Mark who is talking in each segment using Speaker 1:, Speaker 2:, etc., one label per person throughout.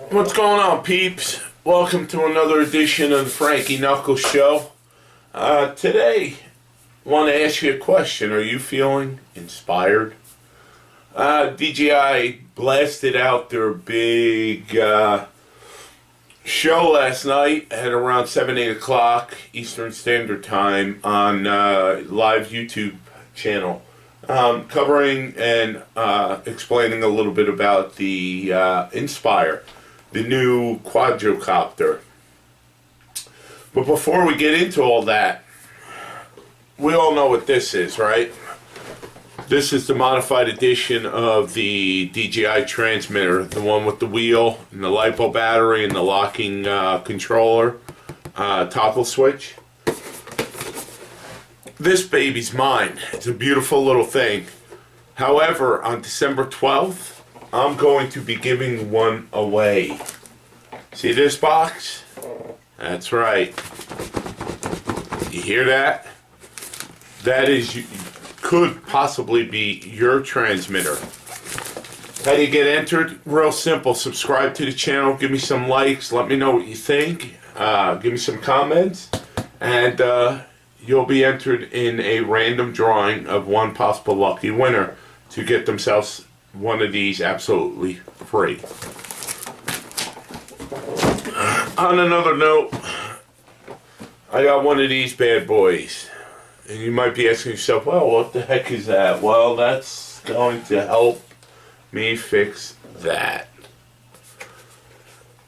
Speaker 1: What's going on, peeps? Welcome to another edition of the Frankie Knuckles Show. Today, I want to ask you a question. Are you feeling inspired? DJI blasted out their big show last night at around 7, 8 o'clock Eastern Standard Time on live YouTube channel, covering and explaining a little bit about the Inspire, the new quadrocopter. But before we get into all that, we all know what this is, right? This is the modified edition of the DJI transmitter, the one with the wheel and the LiPo battery and the locking controller toggle switch. This baby's mine. It's a beautiful little thing. However, on December 12th, I'm going to be giving one away. See this box? That's right. You hear that? That could possibly be your transmitter. How do you get entered? Real simple. Subscribe to the channel. Give me some likes. Let me know what you think. Give me some comments. And you'll be entered in a random drawing of one possible lucky winner to get themselves one of these absolutely free. On another note, I got one of these bad boys. And you might be asking yourself, well, what the heck is that? Well, that's going to help me fix that.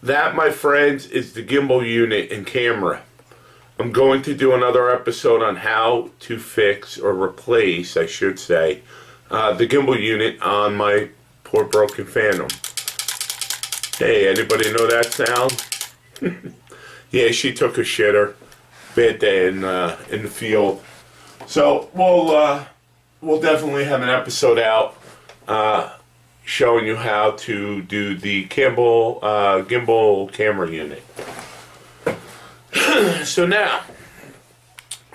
Speaker 1: That, my friends, is the gimbal unit and camera. I'm going to do another episode on how to fix, or replace, I should say, the gimbal unit on my poor broken Phantom. Hey, anybody know that sound? Yeah, she took a shitter. Bad day in the field. So we'll definitely have an episode out showing you how to do the gimbal camera unit. So now,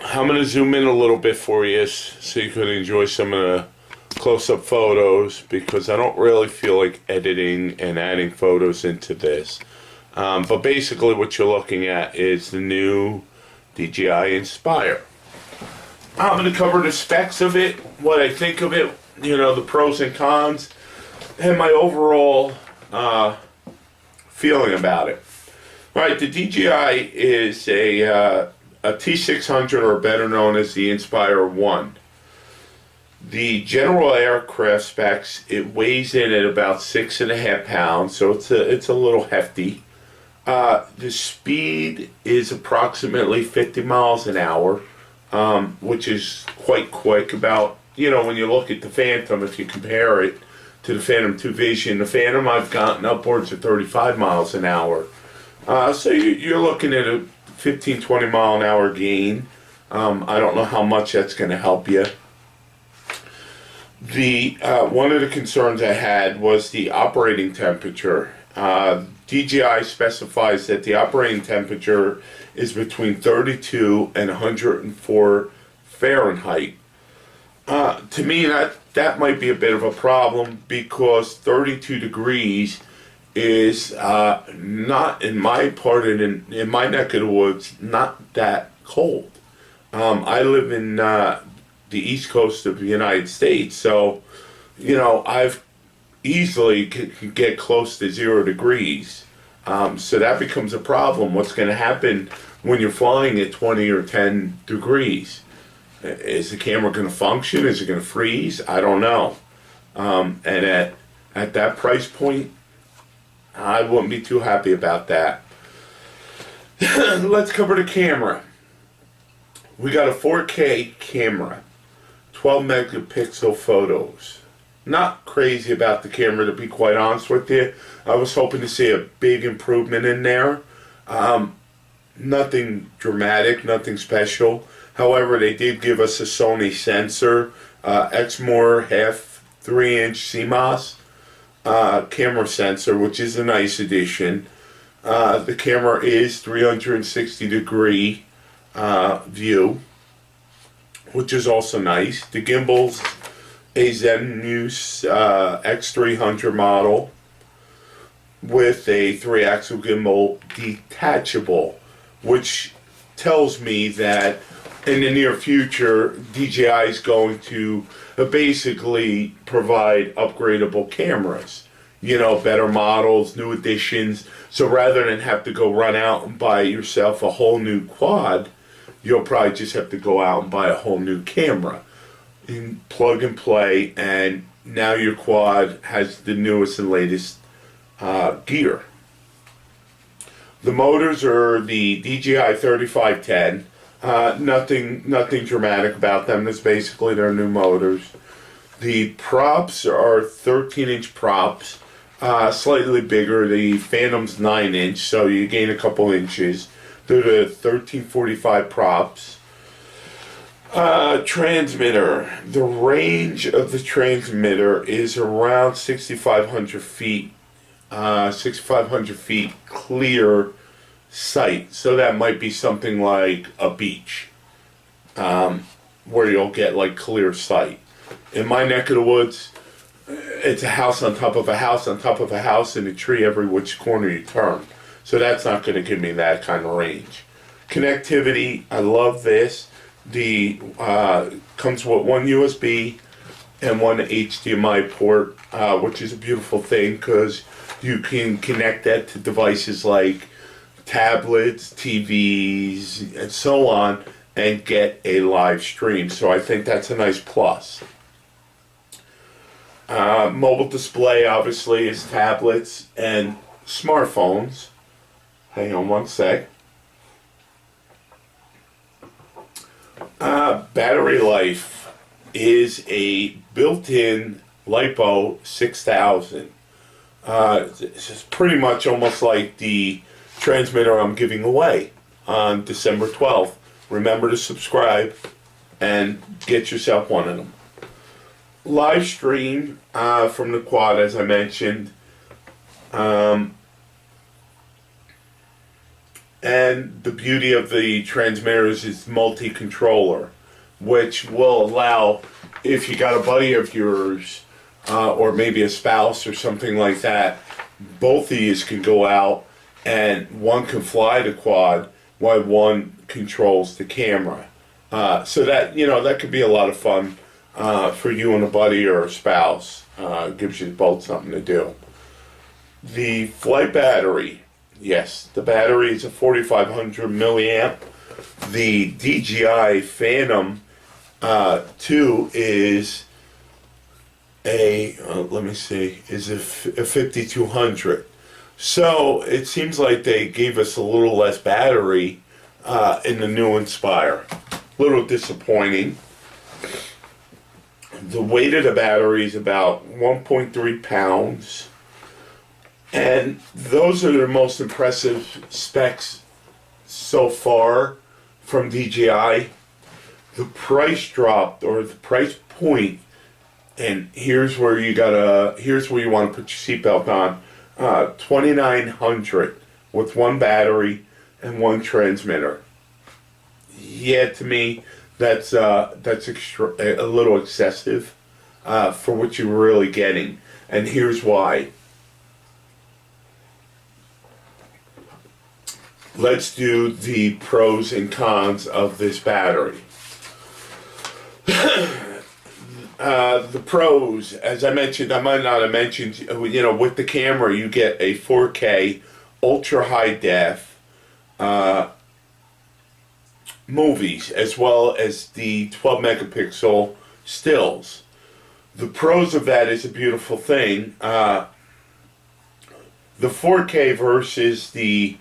Speaker 1: I'm going to zoom in a little bit for you so you can enjoy some of the close-up photos, because I don't really feel like editing and adding photos into this. But basically what you're looking at is the new DJI Inspire. I'm going to cover the specs of it, what I think of it, the pros and cons, and my overall feeling about it. All right, the DJI is a T600, or better known as the Inspire 1. The general aircraft specs, it weighs in at about 6.5 pounds, so it's a little hefty. The speed is approximately 50 miles an hour, which is quite quick. About, when you look at the Phantom, if you compare it to the Phantom 2 Vision, the Phantom I've gotten upwards of 35 miles an hour. So you're looking at a 15-20 mile an hour gain. I don't know how much that's going to help you. One of the concerns I had was the operating temperature. DJI specifies that the operating temperature is between 32 and 104 Fahrenheit. To me, that might be a bit of a problem, because 32 degrees is not, in my part, in my neck of the woods, not that cold. I live in the East Coast of the United States, so I've easily can get close to 0 degrees. So that becomes a problem. What's going to happen when you're flying at 20 or 10 degrees? Is the camera going to function? Is it going to freeze? I don't know. And at that price point, I wouldn't be too happy about that. Let's cover the camera. We got a 4K camera, 12 megapixel photos. Not crazy about the camera, to be quite honest with you. I was hoping to see a big improvement in there. Nothing dramatic, nothing special. However, they did give us a Sony sensor, Exmor half 3-inch CMOS camera sensor, which is a nice addition. The camera is 360 degree view, which is also nice. The gimbal's a Zenmuse X300 model. with a 3-axle gimbal detachable, which tells me that in the near future DJI is going to basically provide upgradable cameras, you know, better models, new additions. So rather than have to go run out and buy yourself a whole new quad, you'll probably just have to go out and buy a whole new camera and plug and play, and now your quad has the newest and latest gear. The motors are the DJI 3510. Nothing dramatic about them. That's basically their new motors. The props are 13-inch props, slightly bigger. The Phantom's 9-inch, so you gain a couple inches. They're the 1345 props. Transmitter. The range of the transmitter is around 6,500 feet. 6,500 feet clear sight. So that might be something like a beach, where you'll get like clear sight. In my neck of the woods, it's a house on top of a house on top of a house and a tree every which corner you turn. So that's not going to give me that kind of range. Connectivity, I love this. The comes with one USB and one HDMI port, which is a beautiful thing because you can connect that to devices like tablets, TVs, and so on, and get a live stream. So I think that's a nice plus. Mobile display obviously is tablets and smartphones. Hang on one sec. Battery life is a built-in LiPo 6000. This is pretty much almost like the transmitter I'm giving away on December 12th. Remember to subscribe and get yourself one of them. Live stream from the quad, as I mentioned. And the beauty of the transmitters is multi-controller, which will allow, if you got a buddy of yours, or maybe a spouse or something like that, both of these can go out and one can fly the quad while one controls the camera. So that, you know, that could be a lot of fun for you and a buddy or a spouse. Gives you both something to do. The flight battery. Yes, the battery is a 4,500 milliamp. The DJI Phantom 2 is a, is a 5,200. So it seems like they gave us a little less battery in the new Inspire. A little disappointing. The weight of the battery is about 1.3 pounds. And those are the most impressive specs so far from DJI. The price dropped, or the price point, and here's where you want to put your seatbelt on. $2,900 with one battery and one transmitter. Yeah, to me, that's a little excessive for what you're really getting, and here's why. Let's do the pros and cons of this battery. The pros, as I mentioned, I might not have mentioned, you know, with the camera you get a 4K ultra high def movies, as well as the 12 megapixel stills. The pros of that is a beautiful thing. The 4K versus the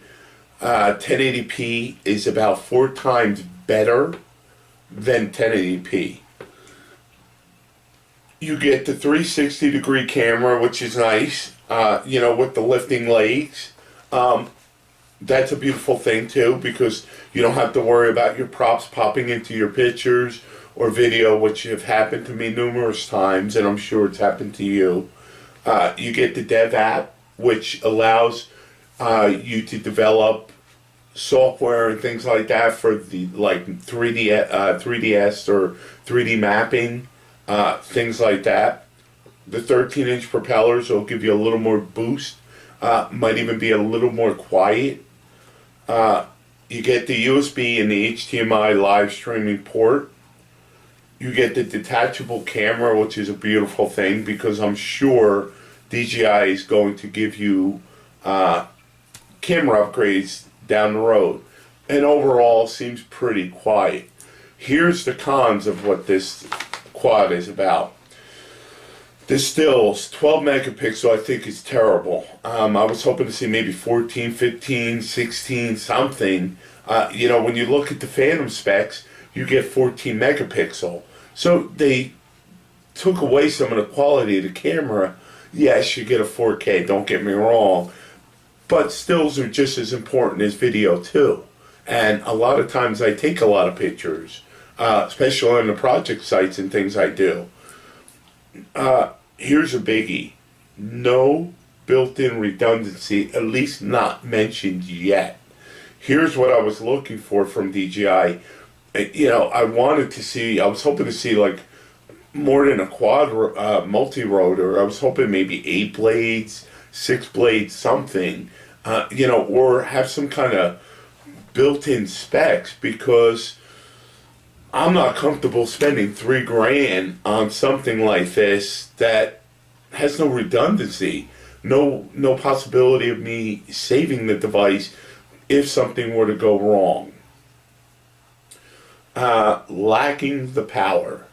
Speaker 1: 1080p is about 4 times better than 1080p. You get the 360 degree camera, which is nice, you know, with the lifting legs. That's a beautiful thing too, because you don't have to worry about your props popping into your pictures or video, which have happened to me numerous times, and I'm sure it's happened to you. You get the Dev app, which allows you to develop software and things like that for the 3DS or 3D mapping, things like that. The 13-inch propellers will give you a little more boost Might even be a little more quiet. You get the USB and the HDMI live streaming port. You get the detachable camera, which is a beautiful thing because I'm sure DJI is going to give you camera upgrades down the road. And overall, seems pretty quiet. Here's the cons of what this quad is about. The stills, 12 megapixel, I think is terrible. I was hoping to see maybe 14, 15, 16, something. When you look at the Phantom specs, you get 14 megapixel. So they took away some of the quality of the camera. Yes, you get a 4K, don't get me wrong. But stills are just as important as video too. And a lot of times I take a lot of pictures, especially on the project sites and things I do. Here's a biggie. No built-in redundancy, at least not mentioned yet. Here's what I was looking for from DJI. I was hoping to see like more than a quad multi-rotor. I was hoping maybe 8 blades, 6 blades, something, or have some kind of built-in specs, because I'm not comfortable spending $3,000 on something like this that has no redundancy, no possibility of me saving the device if something were to go wrong. Lacking the power.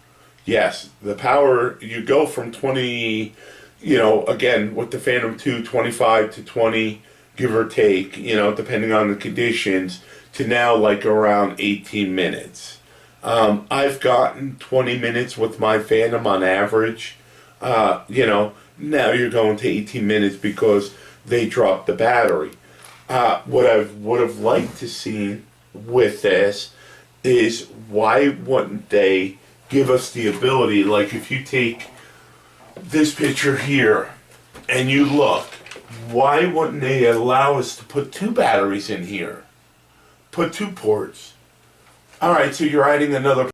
Speaker 1: Yes, the power, you go from 20, again, with the Phantom 2, 25 to 20, give or take, depending on the conditions, to now like around 18 minutes. I've gotten 20 minutes with my Phantom on average. Now you're going to 18 minutes because they dropped the battery. What I would have liked to see with this is, why wouldn't they give us the ability, like if you take this picture here and you look, why wouldn't they allow us to put 2 batteries in here? Put 2 ports. Alright, so you're adding another